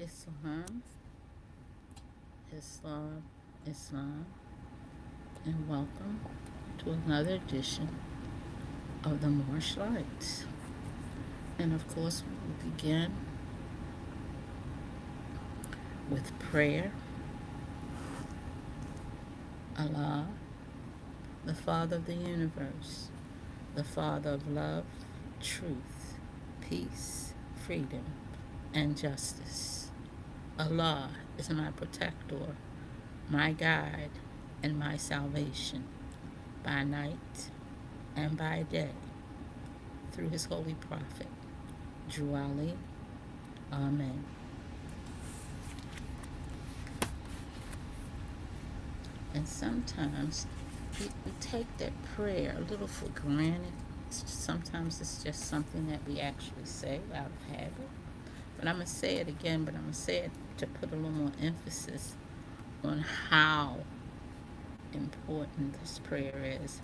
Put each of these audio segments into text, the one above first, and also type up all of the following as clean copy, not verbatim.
Islam, Islam, Islam, and welcome to another edition of the Marsh Lights. And of course, we will begin with prayer. Allah, the Father of the universe, the Father of love, truth, peace, freedom, and justice. Allah is my protector, my guide, and my salvation by night and by day through his holy prophet, Drew Ali. Amen. And sometimes we take that prayer a little for granted. Sometimes it's just something that we actually say out of habit. But I'm going to say it again, but I'm going to say it to put a little more emphasis on how important this prayer is.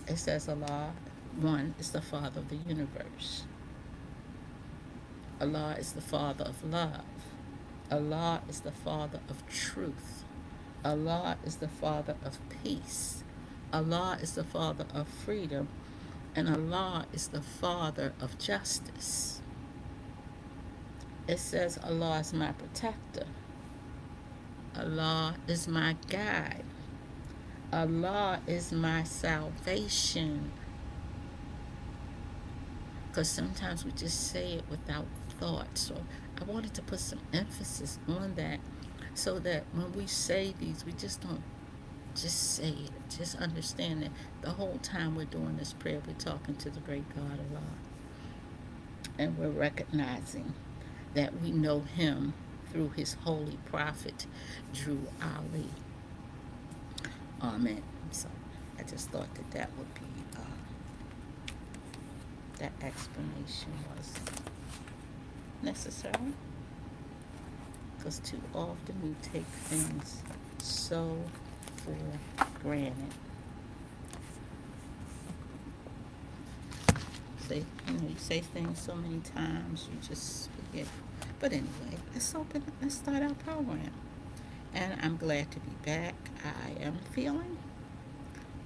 It says Allah, one, is the Father of the universe. Allah is the Father of love. Allah is the Father of truth. Allah is the Father of peace. Allah is the Father of freedom. And Allah is the Father of justice. It says Allah is my protector. Allah is my guide. Allah is my salvation. Because sometimes we just say it without thought. So I wanted to put some emphasis on that so that when we say these, we just don't just say it. Just understand that the whole time we're doing this prayer, we're talking to the great God Allah. And we're recognizing that we know him through his holy prophet, Drew Ali. Amen. So I just thought that would be, that explanation was necessary. Because too often we take things so for granted. You say things so many times, you just forget. But anyway, let's start our program. And I'm glad to be back. I am feeling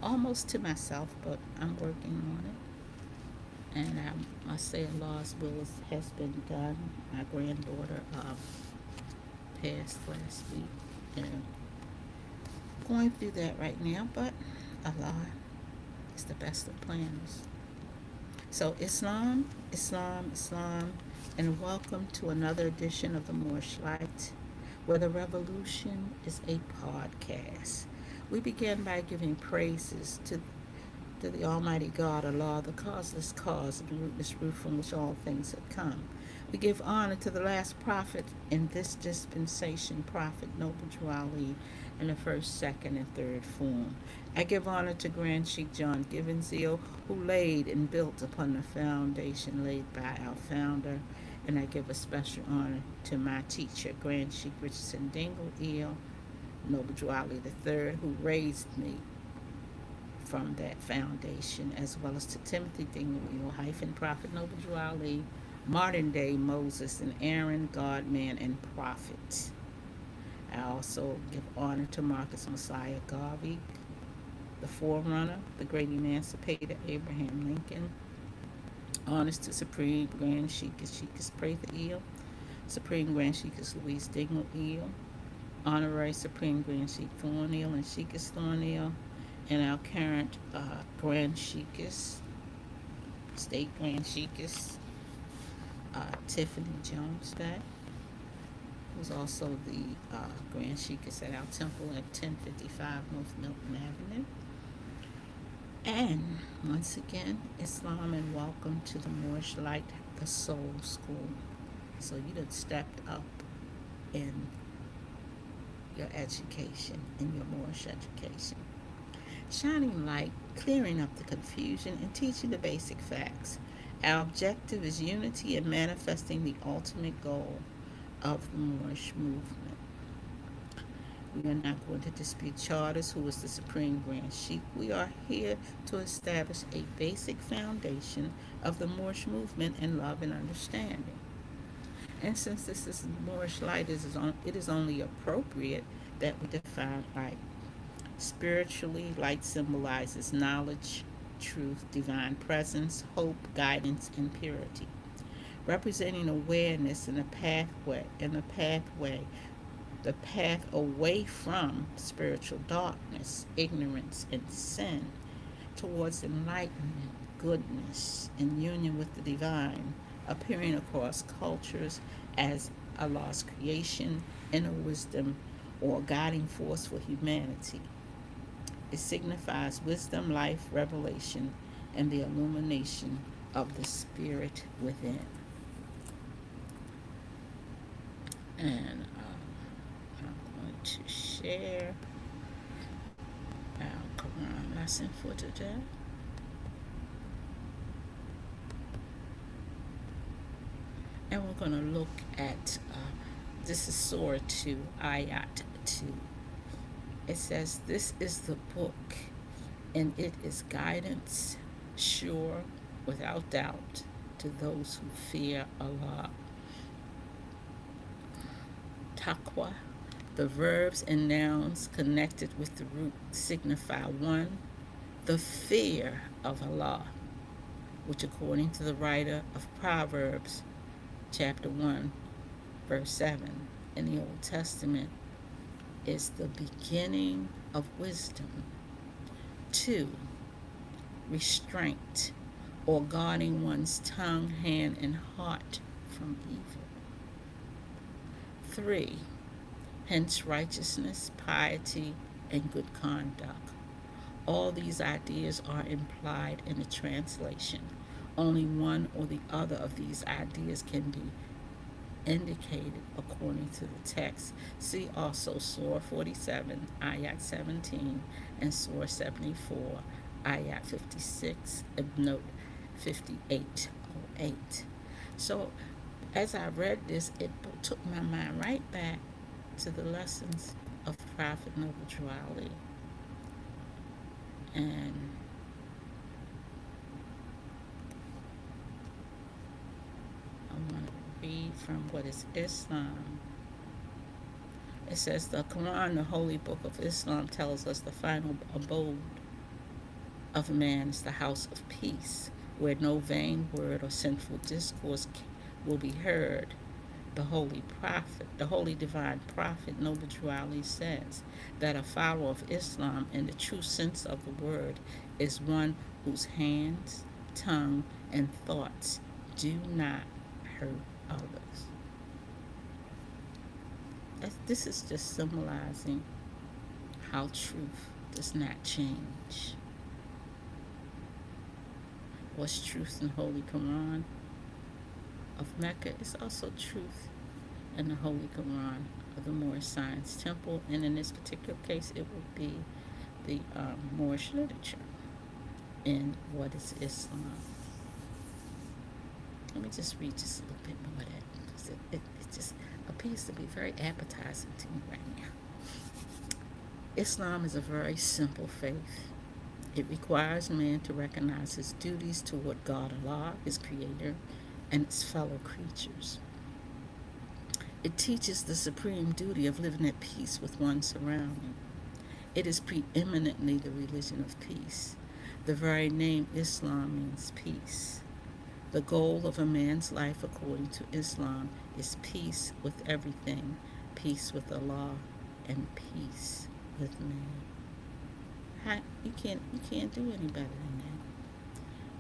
almost to myself, but I'm working on it. And I must say Allah's will has been done. My granddaughter passed last week. And going through that right now, but Allah is the best of planners. So Islam, Islam, Islam, and welcome to another edition of the Moorish Light, where the revolution is a podcast. We begin by giving praises to the Almighty God, Allah, the causeless cause, and the rootless root from which all things have come. We give honor to the last prophet in this dispensation, Prophet Noble Drew Ali, in the first, second, and third form. I give honor to Grand Sheikh John Givenzeal, who laid and built upon the foundation laid by our founder. And I give a special honor to my teacher, Grand Sheikh Richardson Dingle Eel, Noble Drew Ali III, who raised me from that foundation, as well as to Timothy Dingle Eel, Prophet Noble Drew Ali, modern day Moses and Aaron, God, man, and prophet. I also give honor to Marcus Messiah Garvey, the forerunner, the great emancipator Abraham Lincoln. Honors to Supreme Grand Sheikh Prather Eel, Supreme Grand Sheikh Louise Dingle Eel, Honorary Supreme Grand Sheikh Thornhill and Sheikh Thornhill, and our current Grand Sheikh, State Grand Sheikh, Tiffany Jones Beck, who's also the Grand Sheikh at our temple at 1055 North Milton Avenue. And once again, Islam, and welcome to the Moorish Light, the Soul School. So you done stepped up in your education, in your Moorish education. Shining light, clearing up the confusion, and teaching the basic facts. Our objective is unity and manifesting the ultimate goal of the Moorish movement. We are not going to dispute Charters, who is the Supreme Grand Sheikh. We are here to establish a basic foundation of the Moorish movement in love and understanding. And since this is Moorish light, it is only appropriate that we define light. Spiritually, light symbolizes knowledge, truth, divine presence, hope, guidance, and purity, representing awareness in the path away from spiritual darkness, ignorance, and sin, towards enlightenment, goodness, and union with the divine, appearing across cultures as Allah's creation, inner wisdom, or guiding force for humanity. It signifies wisdom, life, revelation, and the illumination of the spirit within. And I'm going to share our Quran lesson for today. And we're going to look at, this is Surah 2, Ayat 2. It says, "This is the book, and it is guidance, sure, without doubt, to those who fear Allah." Taqwa, the verbs and nouns connected with the root signify one, the fear of Allah, which according to the writer of Proverbs, chapter 1, verse 7, in the Old Testament, is the beginning of wisdom. 2, restraint, or guarding one's tongue, hand, and heart from evil. 3, hence righteousness, piety, and good conduct. All these ideas are implied in the translation. Only one or the other of these ideas can be indicated according to the text. See also Surah 47, Ayat 17, and Surah 74, Ayat 56, and note 5808. So as I read this, it took my mind right back to the lessons of Prophet Noble Drew Ali. And I want to read from what is Islam. It says, the Quran, the holy book of Islam, tells us the final abode of man is the house of peace, where no vain word or sinful discourse will be heard. The holy divine prophet, Noble Drew Ali, says that a follower of Islam in the true sense of the word is one whose hands, tongue, and thoughts do not hurt others. This is just symbolizing how truth does not change. What's truth in Holy Quran of Mecca is also truth in the Holy Quran of the Moorish Science Temple, and in this particular case it would be the Moorish literature in what is Islam. Let me just read just a little bit more of that, because it just appears to be very appetizing to me right now. Islam is a very simple faith. It requires man to recognize his duties toward God Allah, his creator, and its fellow creatures. It teaches the supreme duty of living at peace with one's surrounding. It is preeminently the religion of peace. The very name Islam means peace. The goal of a man's life, according to Islam, is peace with everything, peace with Allah, and peace with man. You can't do any better than that.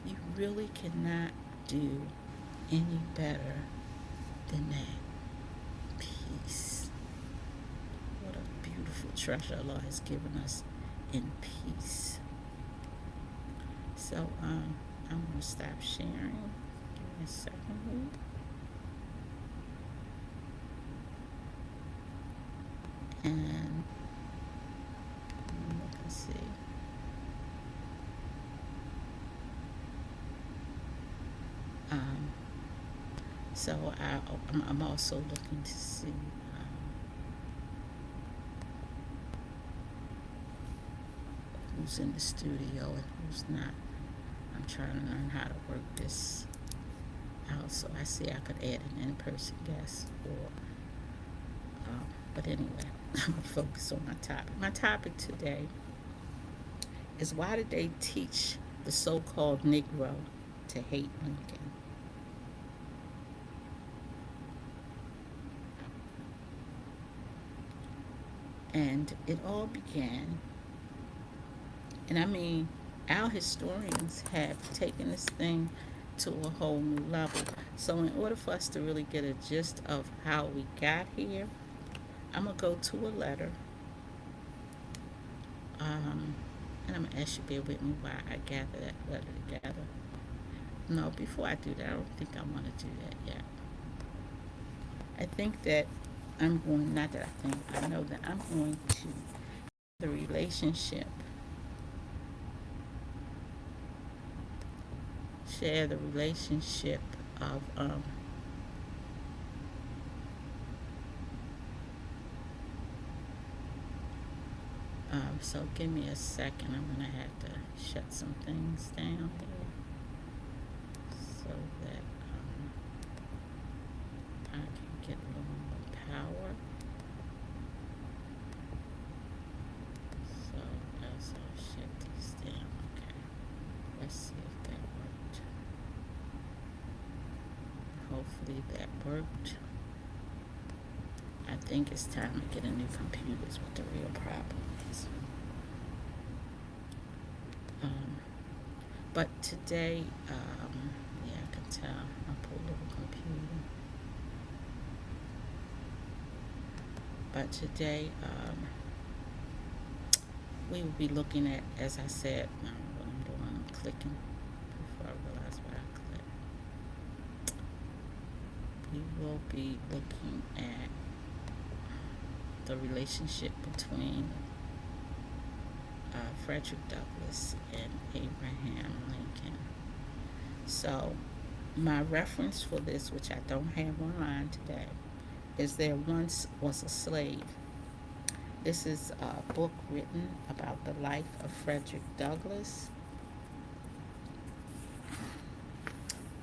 You really cannot do any better than that. Peace. What a beautiful treasure Allah has given us in peace. So I'm going to stop sharing. Give me a second here. And look and see. So I'm also looking to see who's in the studio and who's not. I'm trying to learn how to work this Also, I see I could add an in-person guest, or but anyway, I'm gonna focus on my topic. My topic today is, why did they teach the so-called negro to hate Lincoln? And it all began, and I mean, our historians have taken this thing to a whole new level. So, in order for us to really get a gist of how we got here, I'm gonna go to a letter, um, and I'm gonna ask you to bear with me while I gather that letter together. No, before I do that, I don't think I want to do that yet. I think that I'm going, not that I think, I know that I'm going to the relationship, share the relationship of so give me a second. I'm gonna have to shut some things down here so that I can get a little more power. So as I shut these down, okay. Let's see if that worked. Hopefully that worked. I think it's time to get a new computer is what the real problem is. But today, yeah, I can tell. My poor little computer. But today, we will be looking at, as I said, what I'm doing, I'm clicking before I realize what I clicked. We will be looking at the relationship between Frederick Douglass and Abraham Lincoln. So, my reference for this, which I don't have online today, is There Once Was a Slave. This is a book written about the life of Frederick Douglass.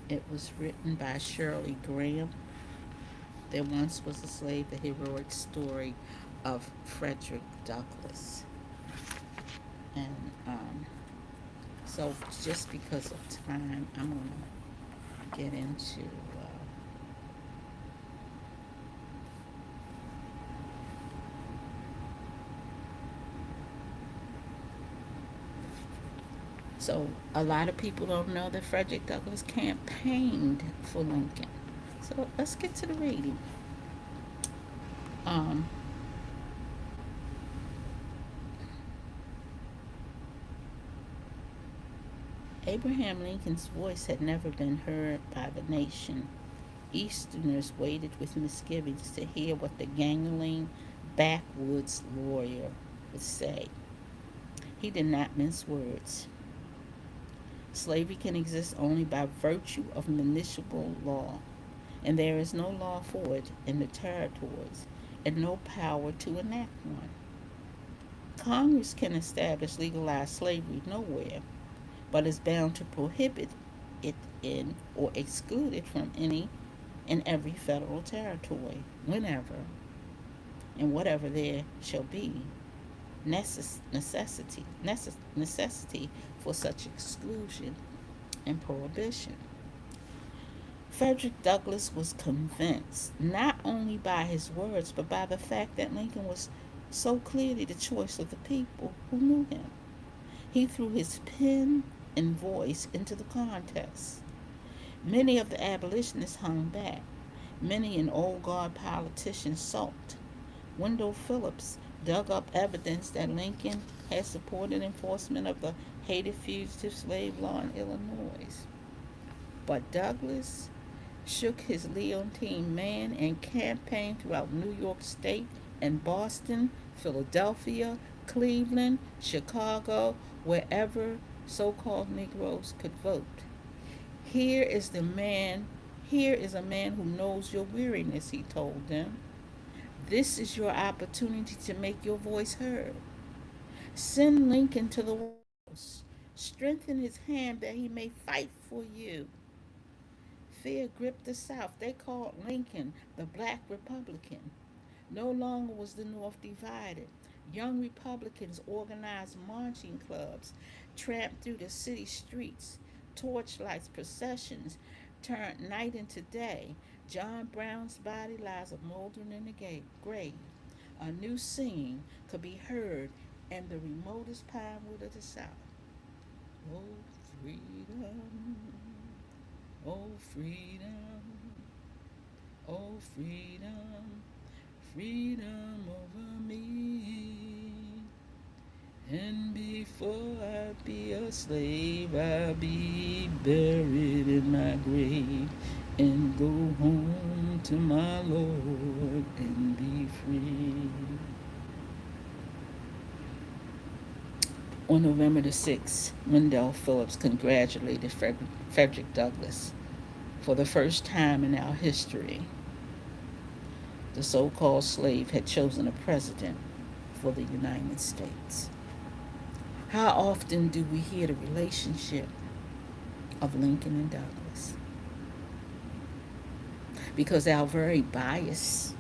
It was written by Shirley Graham. There Once Was a Slave, the heroic story of Frederick Douglass. And so, just because of time, I'm going to get into so a lot of people don't know that Frederick Douglass campaigned for Lincoln. So let's get to the reading. Um, Abraham Lincoln's voice had never been heard by the nation. Easterners waited with misgivings to hear what the gangling backwoods lawyer would say. He did not mince words. Slavery can exist only by virtue of municipal law, and there is no law for it in the territories, and no power to enact one. Congress can establish legalized slavery nowhere, but is bound to prohibit it in or exclude it from any and every federal territory, whenever and whatever there shall be necessity for such exclusion and prohibition. Frederick Douglass was convinced, not only by his words, but by the fact that Lincoln was so clearly the choice of the people who knew him. He threw his pen and voice into the contest. Many of the abolitionists hung back. Many an old guard politician sulked. Wendell Phillips dug up evidence that Lincoln had supported enforcement of the hated fugitive slave law in Illinois. But Douglass shook his Leontine man and campaigned throughout New York State and Boston, Philadelphia, Cleveland, Chicago, wherever so-called Negroes could vote. Here is the man, here is a man who knows your weariness, he told them. This is your opportunity to make your voice heard. Send Lincoln to the walls. Strengthen his hand that he may fight for you. Fear gripped the South. They called Lincoln the Black Republican. No longer was the North divided. Young Republicans organized marching clubs, tramped through the city streets, torchlights, processions turned night into day. John Brown's body lies a moldering in the grave. A new singing could be heard in the remotest pine wood of the South. Oh, freedom, oh, freedom, oh, freedom, freedom over me. And before I be a slave, I'll be buried in my grave and go home to my Lord and be free. On November the 6th, Wendell Phillips congratulated Frederick Douglass. For the first time in our history, the so called slave had chosen a president for the United States. How often do we hear the relationship of Lincoln and Douglas? Because our very biased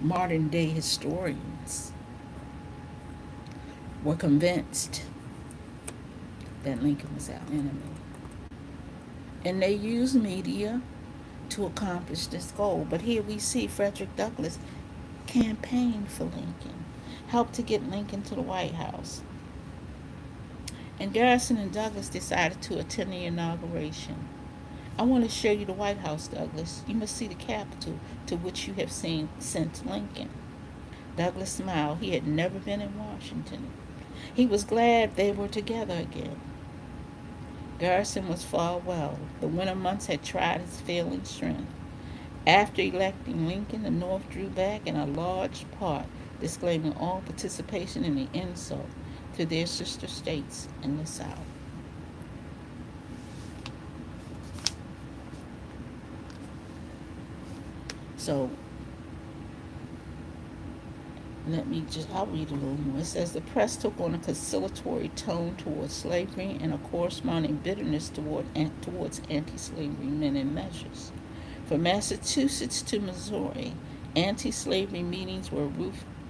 modern day historians were convinced that Lincoln was our enemy. And they used media to accomplish this goal. But here we see Frederick Douglass campaigned for Lincoln, helped to get Lincoln to the White House. And Garrison and Douglas decided to attend the inauguration. I want to show you the White House, Douglas. You must see the Capitol to which you have sent Lincoln. Douglas smiled. He had never been in Washington. He was glad they were together again. Garrison was far well. The winter months had tried his failing strength. After electing Lincoln, the North drew back in a large part, disclaiming all participation in the insult to their sister states in the South. So I'll read a little more. It says the press took on a conciliatory tone towards slavery and a corresponding bitterness towards anti-slavery men and measures. From Massachusetts to Missouri, anti-slavery meetings were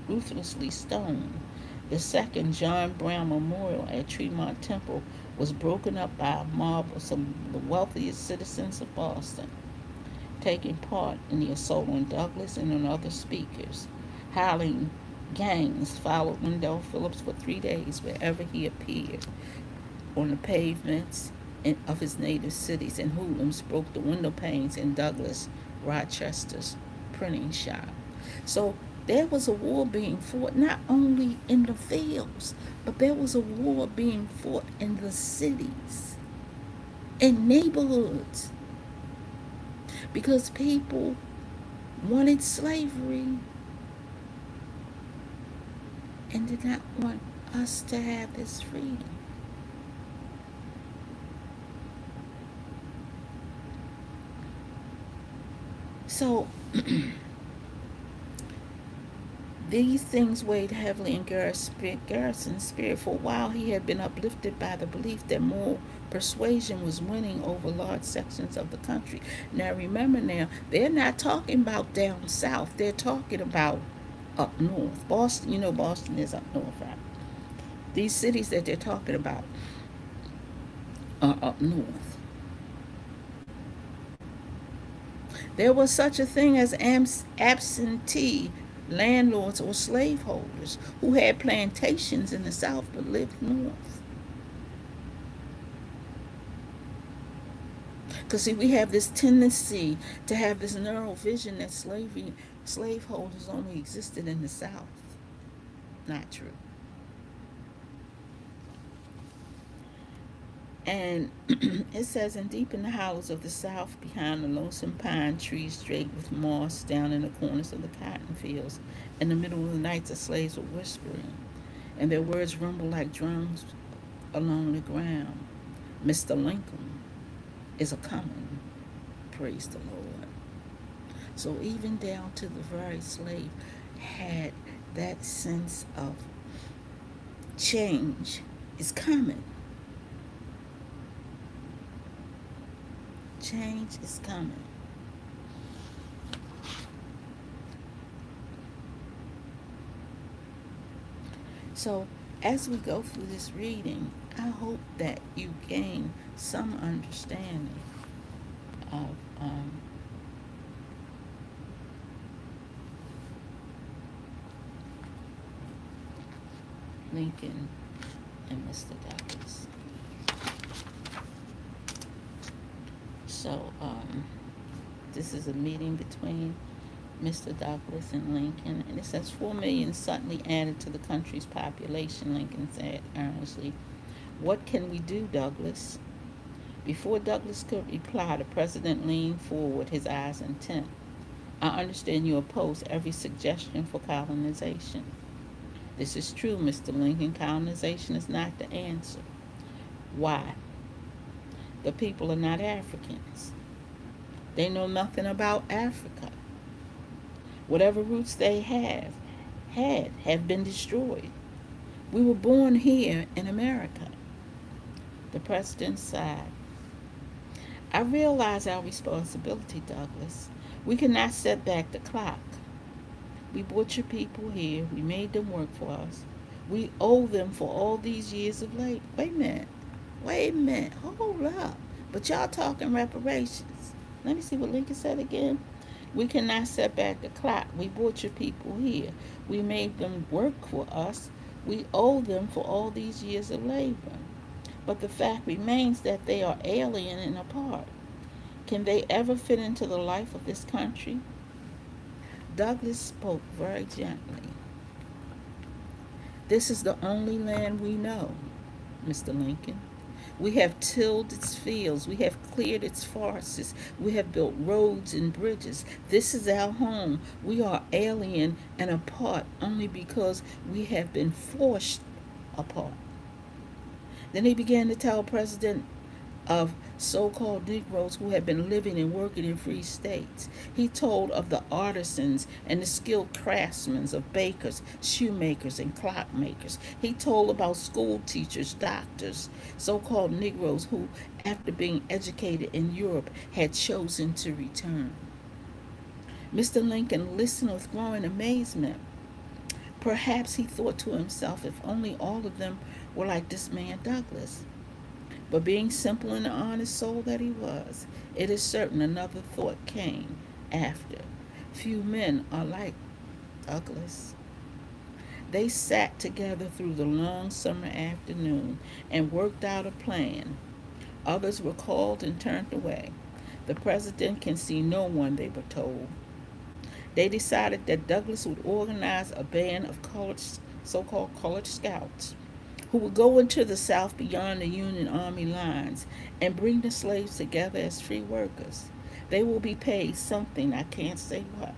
ruthlessly stoned. The second John Brown Memorial at Tremont Temple was broken up by a mob of some of the wealthiest citizens of Boston, taking part in the assault on Douglas and on other speakers. Howling gangs followed Wendell Phillips for 3 days wherever he appeared. On the pavements of his native cities, and hoodlums broke the window panes in Douglas Rochester's printing shop. So there was a war being fought not only in the fields, but there was a war being fought in the cities, in neighborhoods, because people wanted slavery and did not want us to have this freedom. So these things weighed heavily in Garrison's spirit. For a while, he had been uplifted by the belief that moral persuasion was winning over large sections of the country. Now, remember, they're not talking about down south. They're talking about up north. Boston, Boston is up north, right? These cities that they're talking about are up north. There was such a thing as absentee landlords or slaveholders who had plantations in the South but lived north. Because, see, we have this tendency to have this narrow vision that slaveholders only existed in the South. Not true. And it says, and deep in the hollows of the South, behind the lonesome pine trees draped with moss down in the corners of the cotton fields, in the middle of the night the slaves were whispering, and their words rumbled like drums along the ground. Mr. Lincoln is a coming. Praise the Lord. So even down to the very slave had that sense of change is coming. Change is coming. So, as we go through this reading, I hope that you gain some understanding of Lincoln and Mr. Douglas. So, this is a meeting between Mr. Douglas and Lincoln, and it says 4 million suddenly added to the country's population, Lincoln said earnestly. What can we do, Douglas? Before Douglas could reply, the president leaned forward, his eyes intent. I understand you oppose every suggestion for colonization. This is true, Mr. Lincoln. Colonization is not the answer. Why? The people are not Africans. They know nothing about Africa. Whatever roots they have been destroyed. We were born here in America. The president sighed. I realize our responsibility, Douglas. We cannot set back the clock. We brought your people here. We made them work for us. We owe them for all these years of labor. Wait a minute. Wait a minute. Hold up. But y'all talking reparations. Let me see what Lincoln said again. We cannot set back the clock. We brought your people here. We made them work for us. We owe them for all these years of labor. But the fact remains that they are alien and apart. Can they ever fit into the life of this country? Douglas spoke very gently. This is the only land we know, Mr. Lincoln. We have tilled its fields. We have cleared its forests. We have built roads and bridges. This is our home. We are alien and apart only because we have been forced apart. Then he began to tell President of so-called Negroes who had been living and working in free states. He told of the artisans and the skilled craftsmen of bakers, shoemakers, and clockmakers. He told about school teachers, doctors, so-called Negroes who, after being educated in Europe, had chosen to return. Mr. Lincoln listened with growing amazement. Perhaps he thought to himself, if only all of them were like this man Douglas. But being simple and the honest soul that he was, it is certain another thought came after. Few men are like Douglas. They sat together through the long summer afternoon and worked out a plan. Others were called and turned away. The president can see no one, they were told. They decided that Douglas would organize a band of so-called colored scouts who would go into the South beyond the Union Army lines and bring the slaves together as free workers. They will be paid something, I can't say what.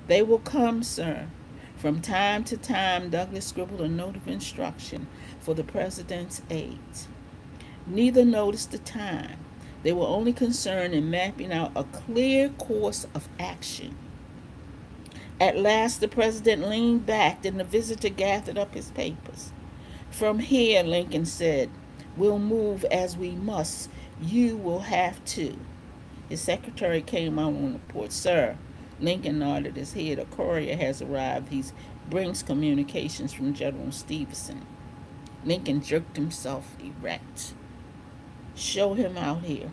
They will come, sir. From time to time, Douglas scribbled a note of instruction for the president's aides. Neither noticed the time. They were only concerned in mapping out a clear course of action. At last, the president leaned back, and the visitor gathered up his papers. From here, Lincoln said, we'll move as we must. You will have to. His secretary came out on the porch. Sir, Lincoln nodded his head. A courier has arrived. He brings communications from General Stevenson. Lincoln jerked himself erect. Show him out here.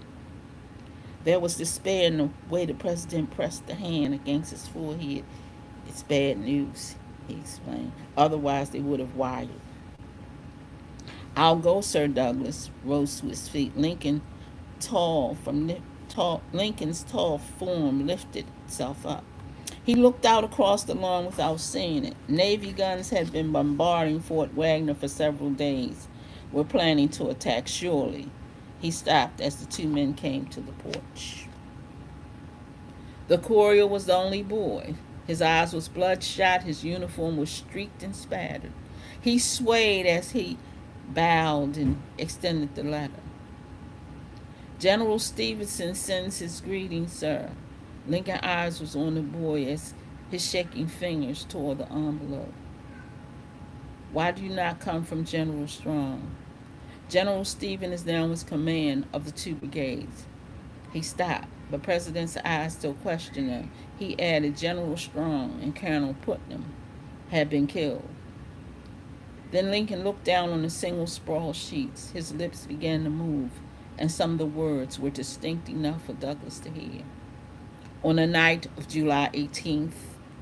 There was despair in the way the president pressed the hand against his forehead. It's bad news, he explained. Otherwise, they would have wired. I'll go, Sir. Douglas rose to his feet. Lincoln's tall form lifted itself up. He looked out across the lawn without seeing it. Navy guns had been bombarding Fort Wagner for several days. We're planning to attack surely. He stopped as the two men came to the porch. The courier was the only boy. His eyes was bloodshot. His uniform was streaked and spattered. He swayed as he bowed and extended the letter. General Stevenson sends his greetings, sir. Lincoln's eyes was on the boy as his shaking fingers tore the envelope. Why do you not come from General Strong? General Stephen is now in command of the 2 brigades. He stopped, but President's eyes still questioned him. He added General Strong and Colonel Putnam had been killed. Then Lincoln looked down on the single sprawl sheets. His lips began to move, and some of the words were distinct enough for Douglas to hear. On the night of July 18th,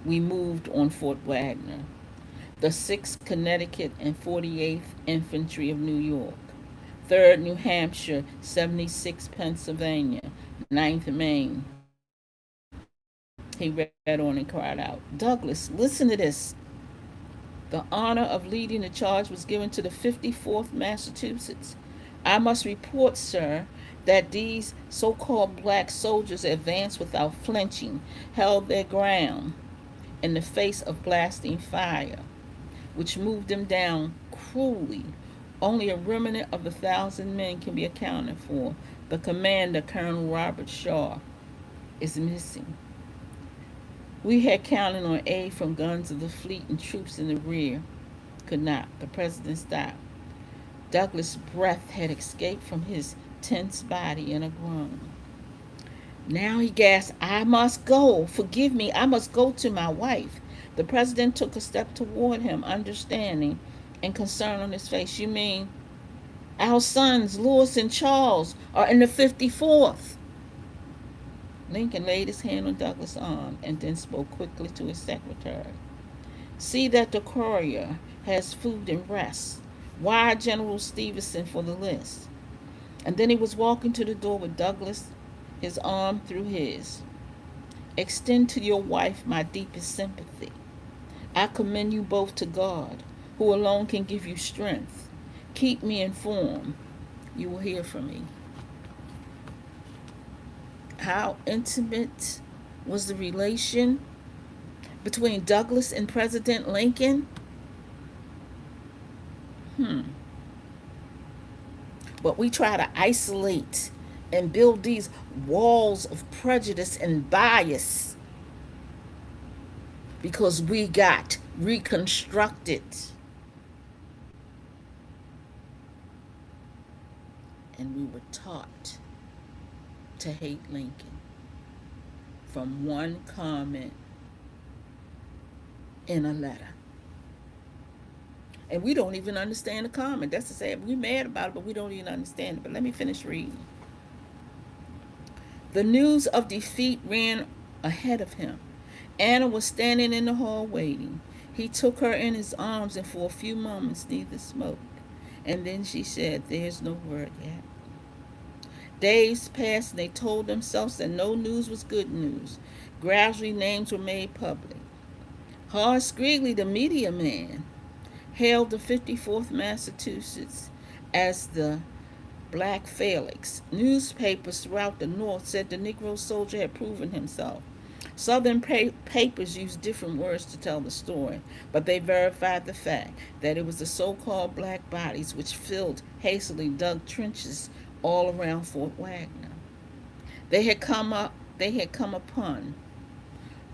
we moved on Fort Wagner, the 6th Connecticut and 48th Infantry of New York, 3rd New Hampshire, 76th Pennsylvania, 9th Maine. He read on and cried out, Douglas, listen to this. The honor of leading the charge was given to the 54th Massachusetts. I must report, sir, that these so called black soldiers advanced without flinching, held their ground in the face of blasting fire, which moved them down cruelly. Only a remnant of 1,000 men can be accounted for. The commander, Colonel Robert Shaw, is missing. We had counted on aid from guns of the fleet and troops in the rear. Could not. The president stopped. Douglas' breath had escaped from his tense body in a groan. Now he gasped, I must go. Forgive me, I must go to my wife. The president took a step toward him, understanding and concern on his face. You mean our sons, Lewis and Charles, are in the 54th? Lincoln laid his hand on Douglas' arm and then spoke quickly to his secretary. See that the courier has food and rest. Wire General Stevenson for the list. And then he was walking to the door with Douglas, his arm through his. Extend to your wife my deepest sympathy. I commend you both to God, who alone can give you strength. Keep me informed. You will hear from me. How intimate was the relation between Douglas and President Lincoln? But we try to isolate and build these walls of prejudice and bias because we got reconstructed. And we were taught to hate Lincoln from one comment in a letter. And we don't even understand the comment. That's to say, we're mad about it, but we don't even understand it. But let me finish reading. The news of defeat ran ahead of him. Anna was standing in the hall waiting. He took her in his arms, and for a few moments neither spoke. And then she said, there's no word yet. Days passed, and they told themselves that no news was good news. Gradually, names were made public. Horace Greeley, the media man, hailed the 54th Massachusetts as the Black Felix. Newspapers throughout the North said the Negro soldier had proven himself. Southern papers used different words to tell the story, but they verified the fact that it was the so-called black bodies which hastily dug trenches all around Fort Wagner. They had come upon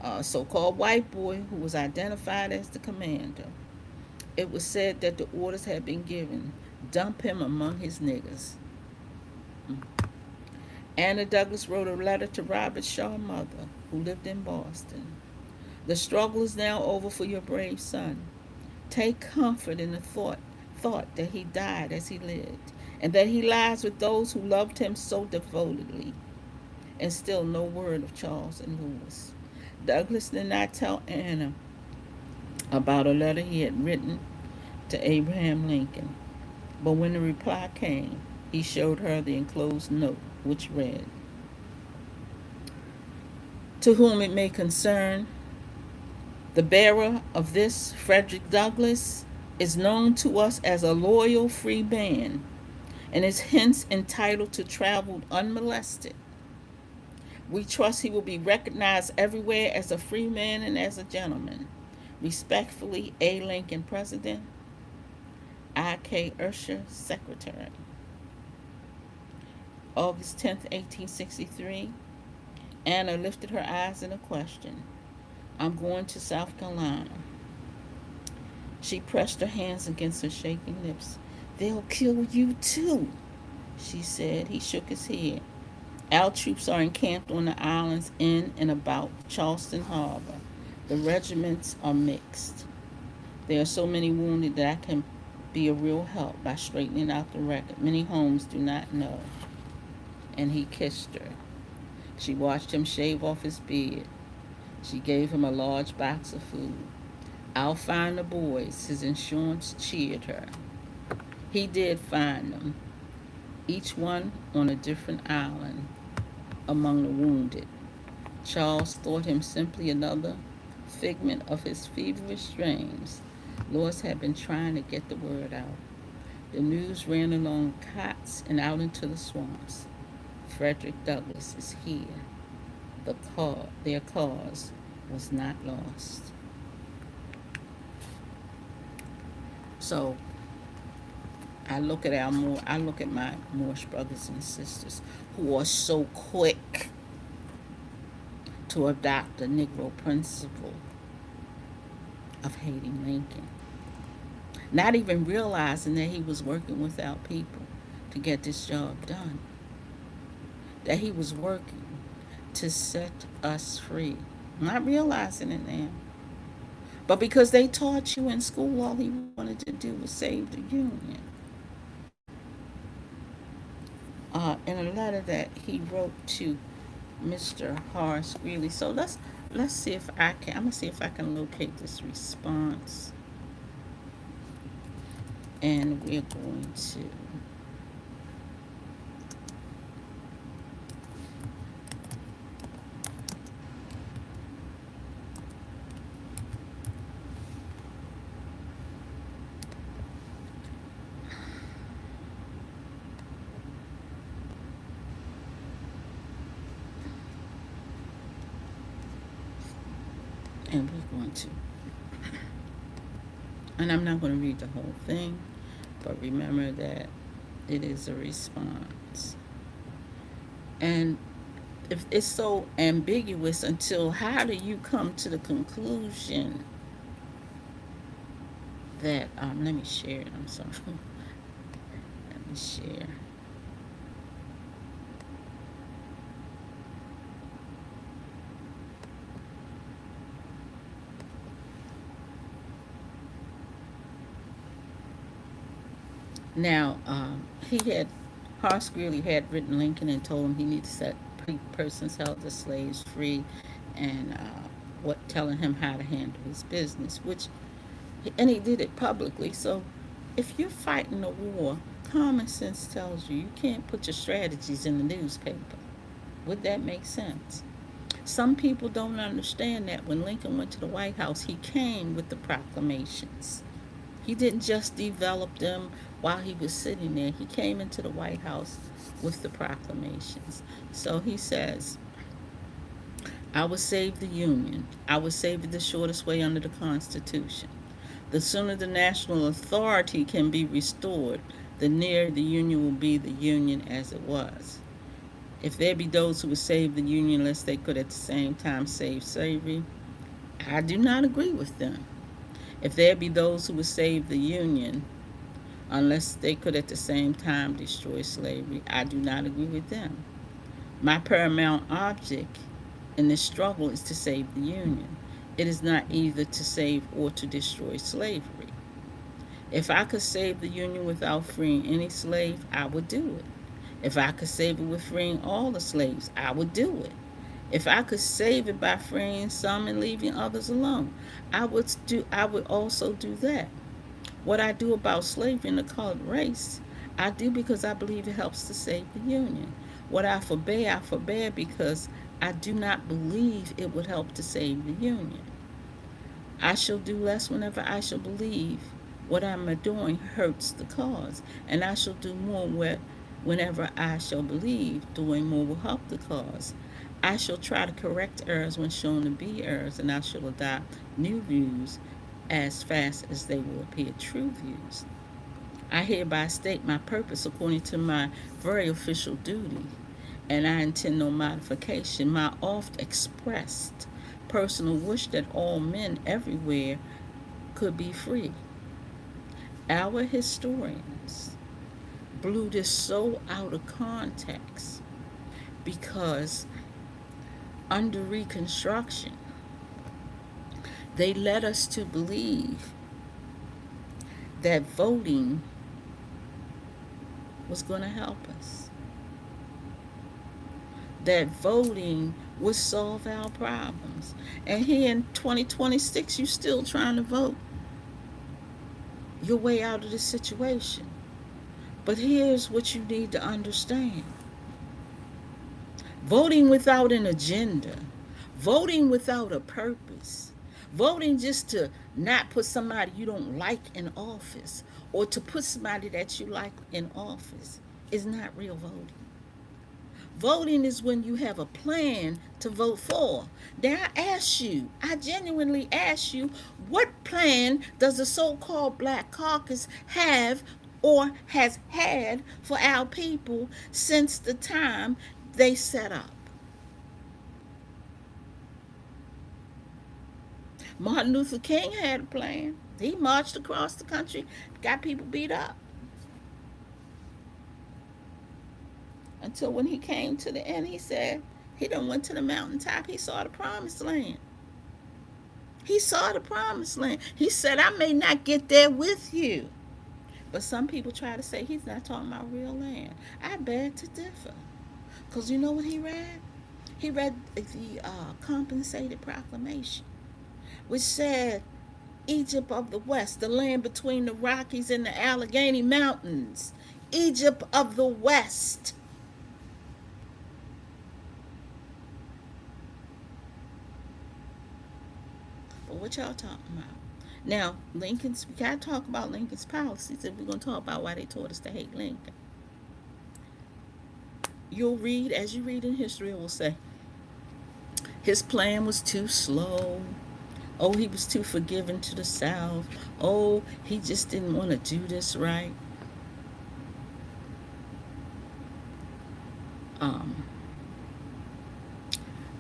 a so-called white boy who was identified as the commander. It was said that the orders had been given, dump him among his niggers. Anna Douglas wrote a letter to Robert Shaw's mother, who lived in Boston. The struggle is now over for your brave son. Take comfort in the thought that he died as he lived, and that he lies with those who loved him so devotedly. And still no word of Charles and Lewis. Douglas did not tell Anna about a letter he had written to Abraham Lincoln. But when the reply came, he showed her the enclosed note, which read, to whom it may concern, the bearer of this, Fredrick Douglass, is known to us as a loyal free man, and is hence entitled to travel unmolested. We trust he will be recognized everywhere as a free man and as a gentleman. Respectfully, A. Lincoln, President. I.K. Ursher, Secretary. August 10th, 1863. Anna lifted her eyes in a question. I'm going to South Carolina. She pressed her hands against her shaking lips. They'll kill you too, she said. He shook his head. Our troops are encamped on the islands in and about Charleston Harbor. The regiments are mixed. There are so many wounded that I can be a real help by straightening out the record. Many homes do not know. And he kissed her. She watched him shave off his beard. She gave him a large box of food. I'll find the boys. His insurance cheered her. He did find them, each one on a different island among the wounded. Charles thought him simply another figment of his feverish dreams. Lois had been trying to get the word out. The news ran along cots and out into the swamps. Fredrick Douglas is here. Their cause was not lost. So I look at my Moorish brothers and sisters who are so quick to adopt the Negro principle of hating Lincoln, not even realizing that he was working with our people to get this job done, that he was working to set us free, not realizing it now. But because they taught you in school all he wanted to do was save the Union. In a letter that he wrote to Mr. Horace Greeley. So let's see if I can. I'm gonna see if I can locate this response, and we're going to. And we're going to, and I'm not going to read the whole thing, but remember that it is a response. And if it's so ambiguous, until how do you come to the conclusion that, let me share it, I'm sorry. Let me share. Now, Horace Greeley had written Lincoln and told him he needed to set persons held as slaves free, and telling him how to handle his business, and he did it publicly. So, if you're fighting a war, common sense tells you can't put your strategies in the newspaper. Would that make sense? Some people don't understand that when Lincoln went to the White House, he came with the proclamations. He didn't just develop them while he was sitting there. He came into the White House with the proclamations. So he says, I will save the Union. I will save it the shortest way under the Constitution. The sooner the national authority can be restored, the nearer the Union will be the Union as it was. If there be those who would save the Union unless they could at the same time save slavery, I do not agree with them. If there be those who would save the Union unless they could at the same time destroy slavery, I do not agree with them. My paramount object in this struggle is to save the Union. It is not either to save or to destroy slavery. If I could save the Union without freeing any slave, I would do it. If I could save it with freeing all the slaves, I would do it. If I could save it by freeing some and leaving others alone, I would also do that. What I do about slavery and the colored race, I do because I believe it helps to save the Union. What I forbade because I do not believe it would help to save the Union. I shall do less whenever I shall believe what I'm doing hurts the cause, and I shall do more whenever I shall believe doing more will help the cause. I shall try to correct errors when shown to be errors, and I shall adopt new views as fast as they will appear true views. I hereby state my purpose according to my very official duty, and I intend no modification. My oft expressed personal wish that all men everywhere could be free. Our historians blew this so out of context because under Reconstruction, they led us to believe that voting was going to help us, that voting would solve our problems. And here in 2026, you're still trying to vote your way out of the situation. But here's what you need to understand: voting without an agenda, voting without a purpose, voting just to not put somebody you don't like in office or to put somebody that you like in office is not real voting. Voting is when you have a plan to vote for. Now I genuinely ask you, what plan does the so-called Black Caucus have or has had for our people since the time they set up? Martin Luther King had a plan. He marched across the country, got people beat up. Until when he came to the end, he said he done went to the mountaintop. He saw the promised land. He saw the promised land. He said, I may not get there with you. But some people try to say he's not talking about real land. I beg to differ. Because you know what he read? He read the compensated proclamation, which said Egypt of the West, the land between the Rockies and the Allegheny Mountains. Egypt of the West. But what y'all talking about? Now, Lincoln's, we got to talk about Lincoln's policies if we're going to talk about why they taught us to hate Lincoln. You'll read, as you read in history, it will say his plan was too slow. Oh, he was too forgiving to the South. Oh, he just didn't want to do this right. Um,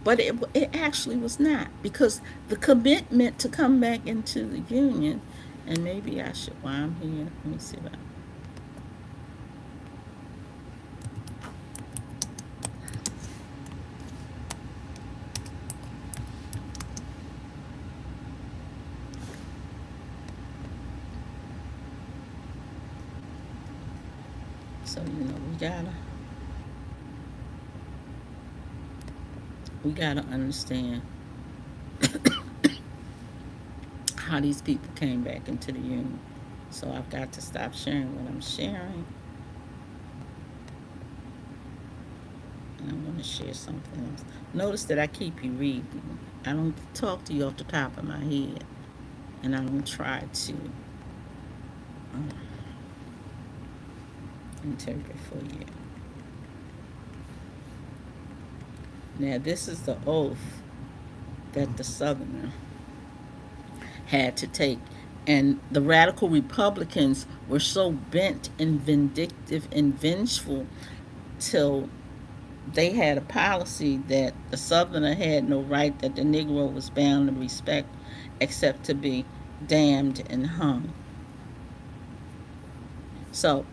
but it actually was not, because the commitment to come back into the Union, and maybe I should, while I'm here, let me see that. So, we gotta understand how these people came back into the Union. So I've got to stop sharing what I'm sharing. And I want to share something else. Notice that I keep you reading. I don't talk to you off the top of my head. And I don't try to um, interpret for you. Now, this is the oath that the Southerner had to take. And the radical Republicans were so bent and vindictive and vengeful till they had a policy that the Southerner had no right, that the Negro was bound to respect except to be damned and hung. So,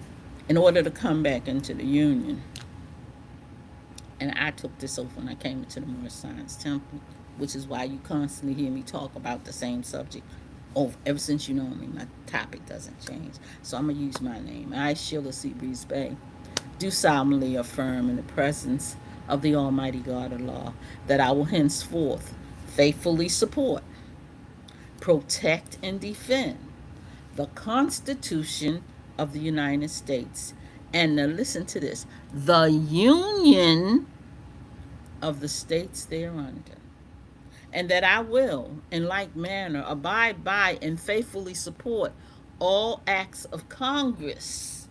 in order to come back into the Union, and I took this oath when I came into the Moorish Science Temple, which is why you constantly hear me talk about the same subject. Oh, ever since you know me, my topic doesn't change. So I'm going to use my name. I, Sheila C. Breeze Bay, do solemnly affirm in the presence of the Almighty God of law that I will henceforth faithfully support, protect, and defend the Constitution of the United States. And now listen to this: the Union of the states thereunder. And that I will, in like manner, abide by and faithfully support all acts of Congress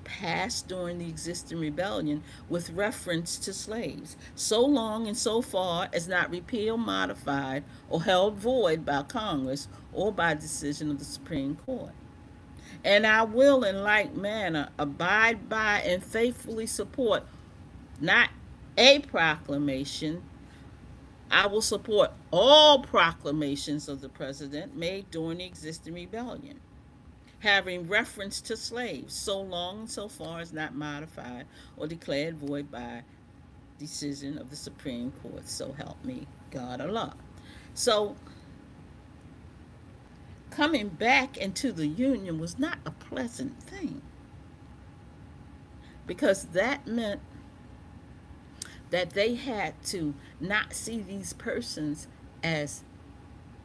passed during the existing rebellion with reference to slaves, so long and so far as not repealed, modified, or held void by Congress or by decision of the Supreme Court. And I will, in like manner, abide by and faithfully support not a proclamation. I will support all proclamations of the president made during the existing rebellion, having reference to slaves, so long and so far as not modified or declared void by decision of the Supreme Court. So help me God Allah. So coming back into the Union was not a pleasant thing, because that meant that they had to not see these persons as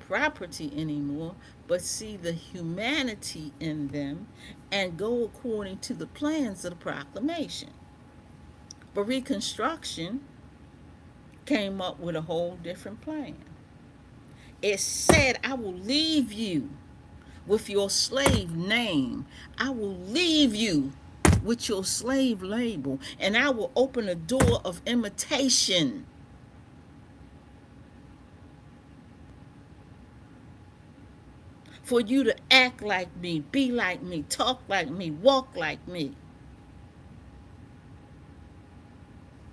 property anymore, but see the humanity in them and go according to the plans of the proclamation. But Reconstruction came up with a whole different plan. It said, I will leave you with your slave name. I will leave you with your slave label, and I will open a door of imitation. For you to act like me, be like me, talk like me, walk like me.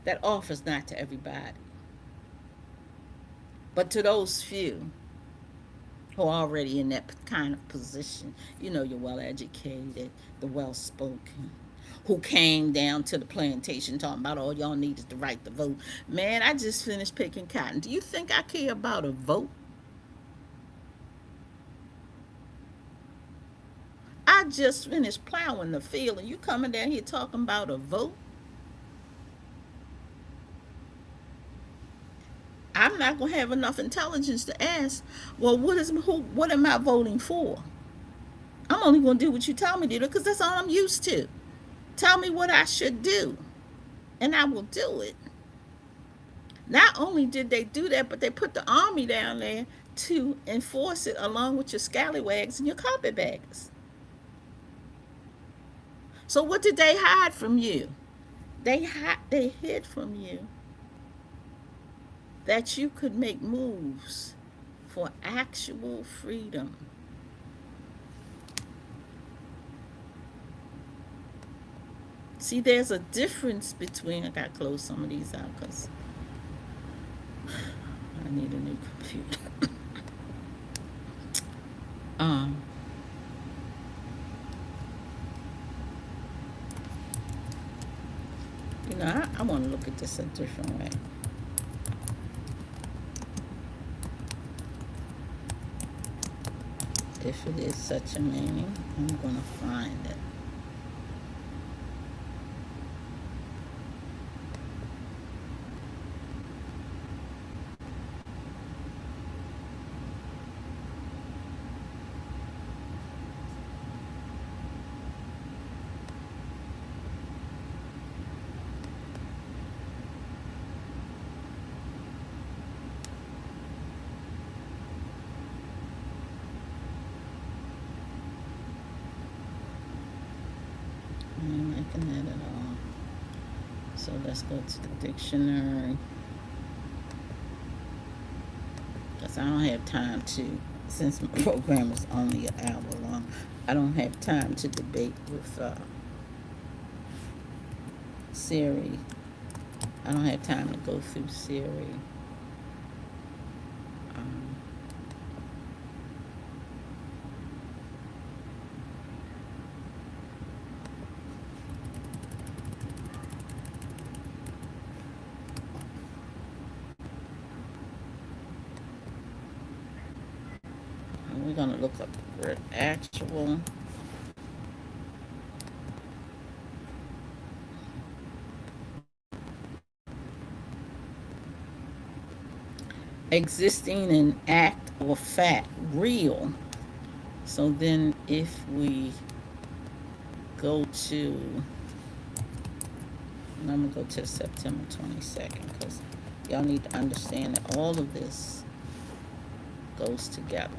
That offers not to everybody, but to those few who are already in that kind of position. You know, you're well educated, the well spoken, who came down to the plantation talking about all y'all need is the right to vote. Man, I just finished picking cotton. Do you think I care about a vote? I just finished plowing the field, and you coming down here talking about a vote? I'm not gonna have enough intelligence to ask, well, what am I voting for? I'm only gonna do what you tell me to do, because that's all I'm used to. Tell me what I should do, and I will do it. Not only did they do that, but they put the army down there to enforce it, along with your scallywags and your carpetbaggers. So what did they hide from you? They hid from you that you could make moves for actual freedom. See, there's a difference between, I gotta close some of these out because I need a new computer. um, I want to look at this a different way. If it is such a meaning, I'm going to find it. I'm making that at all. So let's go to the dictionary. Because I don't have time to, since my program is only an hour long, I don't have time to debate with Siri. I don't have time to go through Siri. We're going to look up the word actual. Existing in act or fact, real. So then if we go to, I'm going to go to September 22nd, because y'all need to understand that all of this goes together.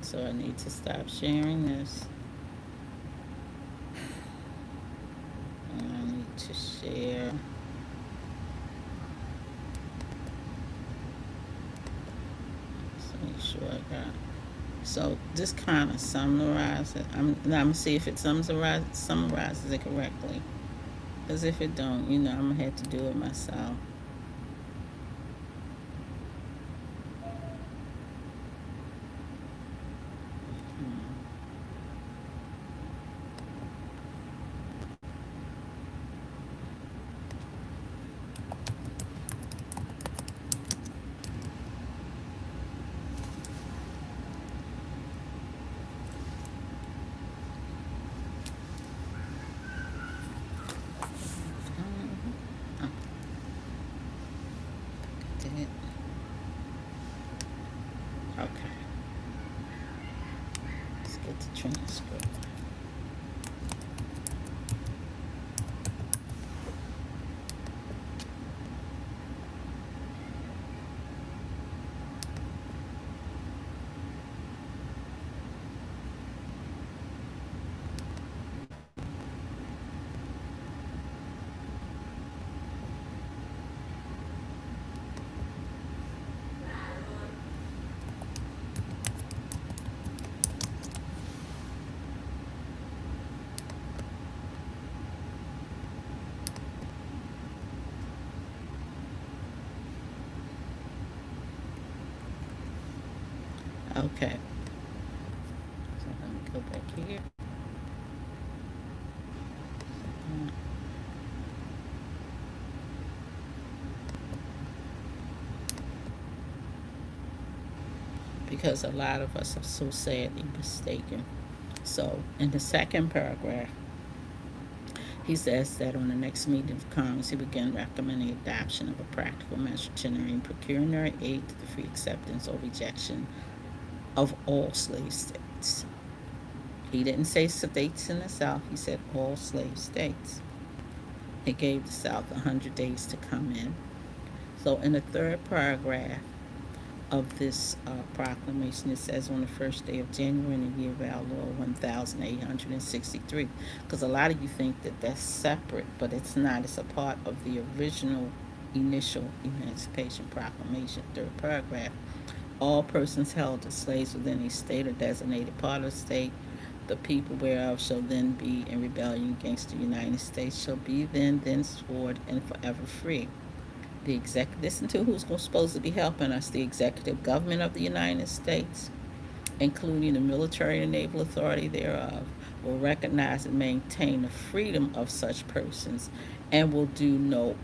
So I need to stop sharing this. And I need to share. Let's make sure I got. So this kind of summarizes it. I'm going to see if it summarizes it correctly. Because if it don't, I'm going to have to do it myself. Okay, let's get the transcript. Okay, so let me go back here. Uh, Because a lot of us are so sadly mistaken. So, in the second paragraph, he says that on the next meeting of Congress, he began recommending adoption of a practical measure generating pecuniary aid to the free acceptance or rejection of all slave states. He didn't say states in the South, he said all slave states. It gave the South 100 days to come in. So, in the third paragraph of this proclamation, it says on the first day of January in the year of our Lord 1863, because a lot of you think that that's separate, but it's not. It's a part of the original initial Emancipation Proclamation, third paragraph. All persons held as slaves within a state or designated part of the state, the people whereof shall then be in rebellion against the United States, shall be then thenceforward and forever free. Listen to who's supposed to be helping us: the executive government of the United States, including the military and naval authority thereof, will recognize and maintain the freedom of such persons, and will do no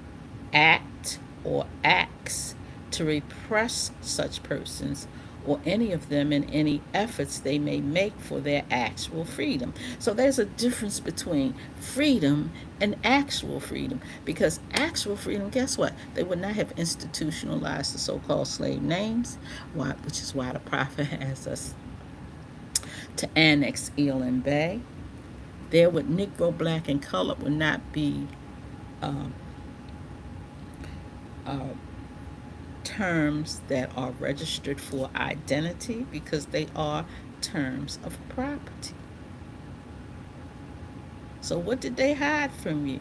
act or acts to repress such persons or any of them in any efforts they may make for their actual freedom. So there's a difference between freedom and actual freedom, because actual freedom, guess what? They would not have institutionalized the so-called slave names, which is why the prophet has us to annex Elam Bay. There would Negro, black, and colored would not be um, uh, terms that are registered for identity, because they are terms of property. So what did they hide from you?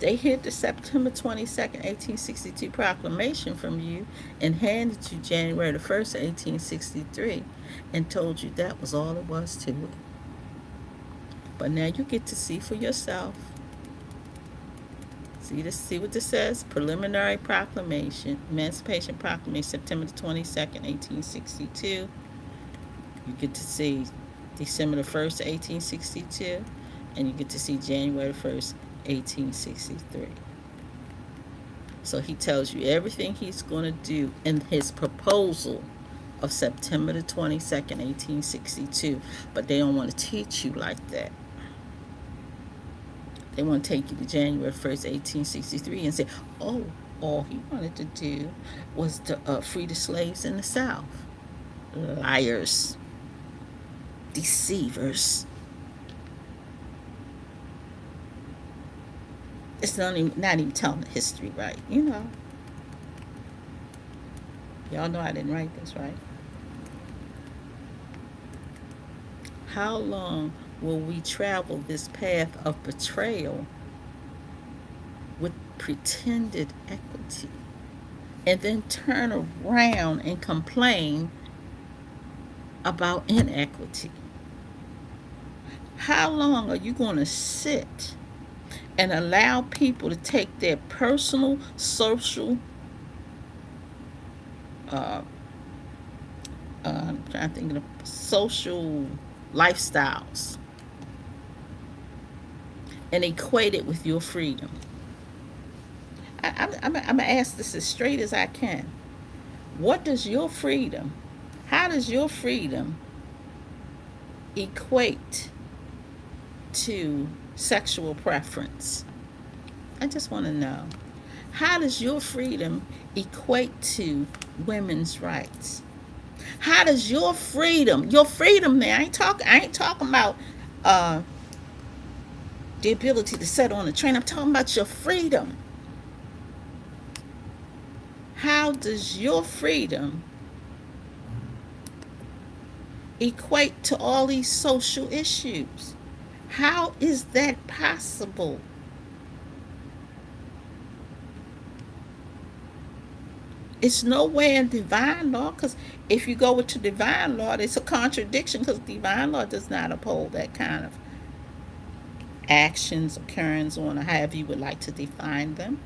They hid the September 22nd, 1862 proclamation from you and handed you January the 1st, 1863, and told you that was all it was to it. But now you get to see for yourself. See what this says? Preliminary Proclamation, Emancipation Proclamation, September the 22nd, 1862. You get to see December the 1st, 1862, and you get to see January the 1st, 1863. So he tells you everything he's going to do in his proposal of September the 22nd, 1862, but they don't want to teach you like that. They want to take you to January 1st, 1863 and say, oh, all he wanted to do was to free the slaves in the South. Liars. Deceivers. It's not even telling the history right, you know. Y'all know I didn't write this, right? How long will we travel this path of betrayal with pretended equity and then turn around and complain about inequity? How long are you going to sit and allow people to take their personal, social, I'm trying to think of social lifestyles and equate it with your freedom? I'm going to ask this as straight as I can. What does your freedom, how does your freedom equate to sexual preference? I just want to know. How does your freedom equate to women's rights? How does your freedom now, I ain't talking about uh, the ability to set on a train. I'm talking about your freedom. How does your freedom equate to all these social issues? How is that possible? It's nowhere in divine law, because if you go into divine law, it's a contradiction, because divine law does not uphold that kind of actions, occurrence, or however you would like to define them.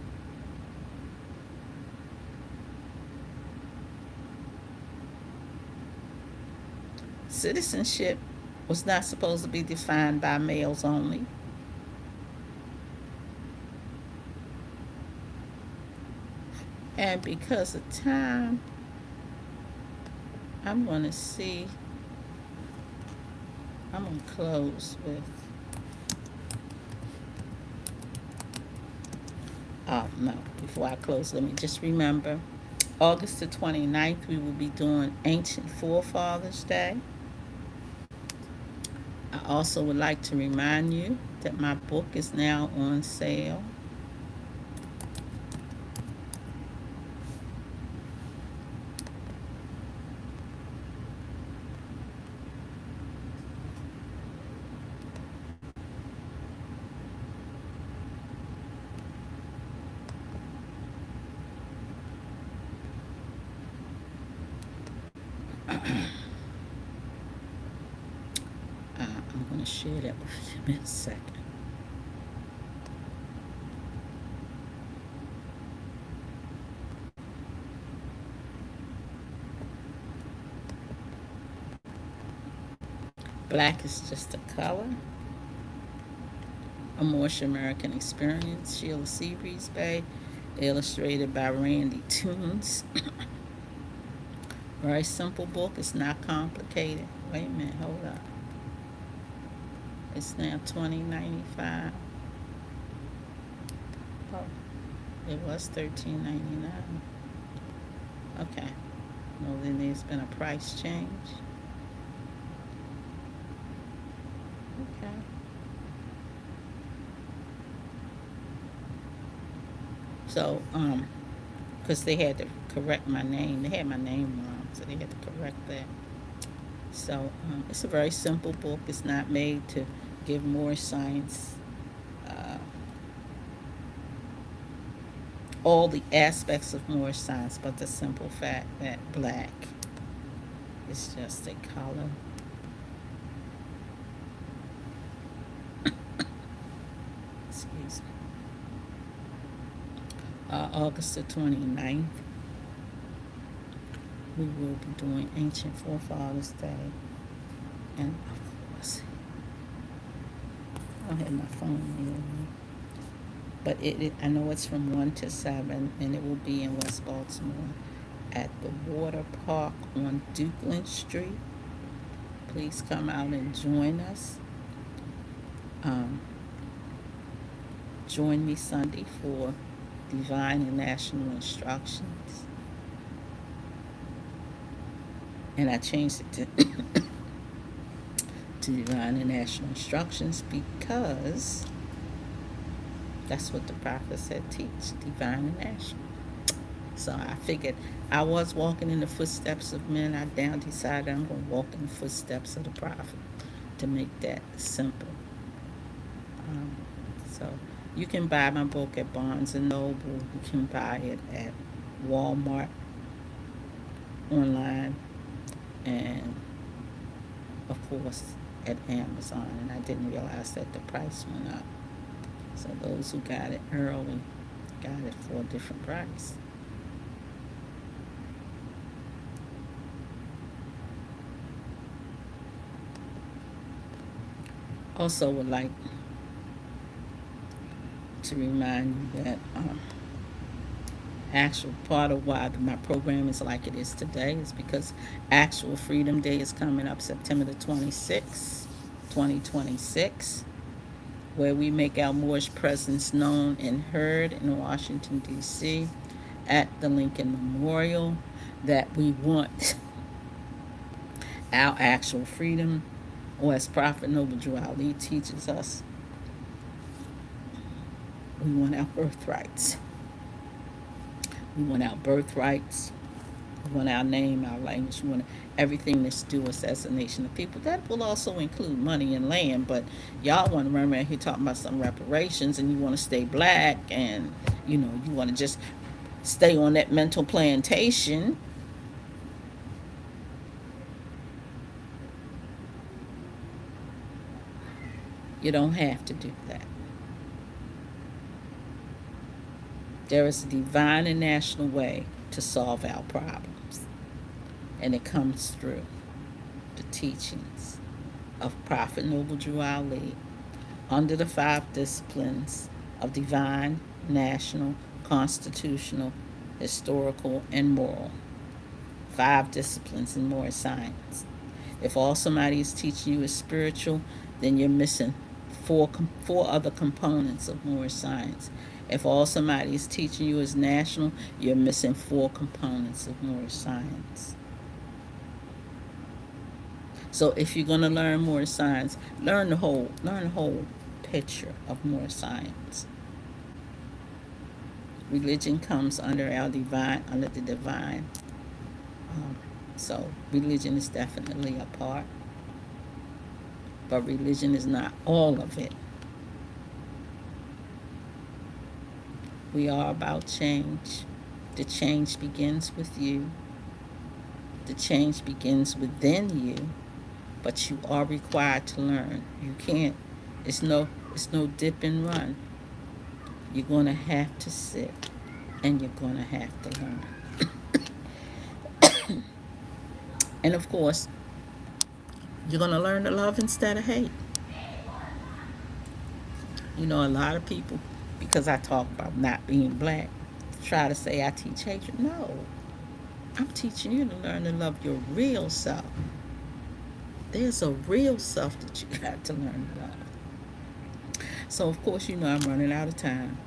Citizenship was not supposed to be defined by males only. And because of time, I'm going to see, I'm going to close with, oh no, before I close, let me just remember August the 29th, we will be doing Ancient Forefathers Day. I also would like to remind you that my book is now on sale. I'm going to share that with you in a second. Black is just a color. A Moorish American Experience, Sheila Seabreeze Bay, illustrated by Randy Toons. Very simple book. It's not complicated. Wait a minute, hold up. It's now $20.95. Oh, it was $13.99. Okay. Well, then there's been a price change. Okay. So, because they had to correct my name. They had my name wrong, so they had to correct that. So, it's a very simple book. It's not made to give more science, uh, all the aspects of more science, but the simple fact that black is just a color. Excuse me. August the 29th, we will be doing Ancient Forefathers Day. And of course, I don't have my phone near me. But I know it's from 1 to 7, and it will be in West Baltimore at the Water Park on Dukeland Street. Please come out and join us. Join me Sunday for Divine and National Instructions. And I changed it to Divine and National Instructions because that's what the prophet said, teach, divine and national. So I figured I was walking in the footsteps of men. I now decided I'm going to walk in the footsteps of the prophet to make that simple. So you can buy my book at Barnes and Noble. You can buy it at Walmart online, and of course at Amazon. And I didn't realize that the price went up. So those who got it early got it for a different price. Also would like to remind you that actual part of why my program is like it is today is because actual Freedom Day is coming up September the 26th, 2026, where we make our Moorish presence known and heard in Washington, D.C. at the Lincoln Memorial, that we want our actual freedom, or as Prophet Noble Drew Ali teaches us, we want our birthrights. We want our birthrights. We want our name, our language. We want everything that's due us as a nation of people. That will also include money and land, but y'all want to run around here talking about some reparations, and you want to stay black, and you want to just stay on that mental plantation. You don't have to do that. There is a divine and national way to solve our problems, and it comes through the teachings of Prophet Noble Drew Ali under the 5 disciplines of divine, national, constitutional, historical, and moral. 5 disciplines in more science. If all somebody is teaching you is spiritual, then you're missing four other components of more science. If all somebody is teaching you is national, you're missing 4 components of more science. So if you're going to learn more science, learn the whole picture of more science. Religion comes under the divine. So religion is definitely a part, but religion is not all of it. We are about change. The change begins with you. The change begins within you, but you are required to learn. You can't. It's no dip and run. You're going to have to sit, and you're going to have to learn. And of course, you're going to learn to love instead of hate. A lot of people, because I talk about not being black, try to say I teach hatred. No, I'm teaching you to learn to love your real self. There's a real self that you got to learn to love. So, of course, I'm running out of time,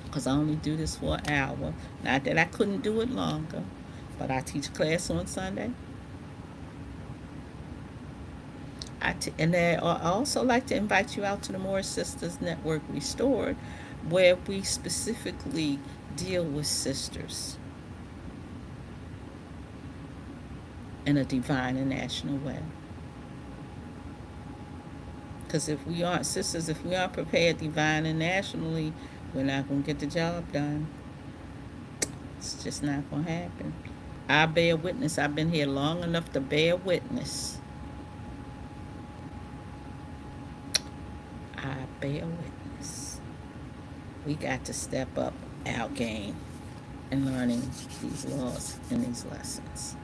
because I only do this for an hour. Not that I couldn't do it longer, but I teach a class on Sunday. And I also like to invite you out to the Moore Sisters Network Restored, where we specifically deal with sisters in a divine and national way. Because if we aren't sisters, if we aren't prepared divine and nationally, we're not going to get the job done. It's just not going to happen. I bear witness. I've been here long enough to bear witness. I bear witness. We got to step up our game in learning these laws and these lessons.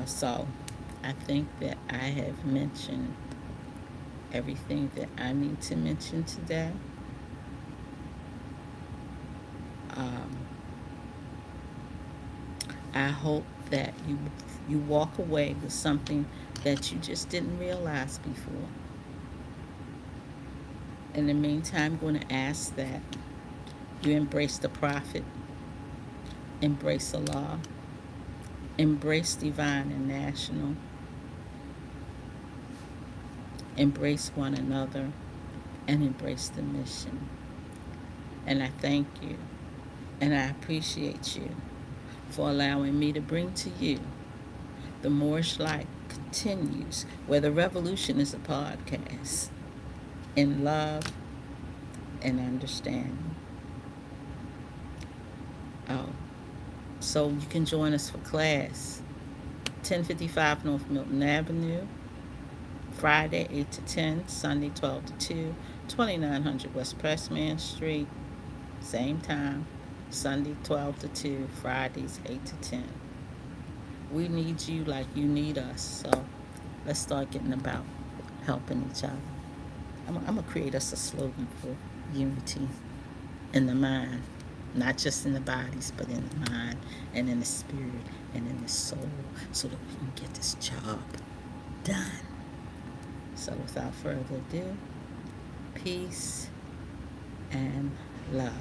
So I think that I have mentioned everything that I need to mention today. I hope that you walk away with something that you just didn't realize before. In the meantime, I'm going to ask that you embrace the prophet, embrace Allah, embrace divine and national, embrace one another, and embrace the mission. And I thank you, and I appreciate you for allowing me to bring to you the Moorish Light Continues, where the revolution is a podcast, in love and understanding. So you can join us for class, 1055 North Milton Avenue, Friday 8 to 10, Sunday 12 to 2, 2900 West Pressman Street, same time, Sunday 12 to 2, Fridays 8 to 10. We need you like you need us, so let's start getting about helping each other. I'm going to create us a slogan for unity in the mind, not just in the bodies, but in the mind and in the spirit and in the soul, so that we can get this job done. So without further ado, peace and love.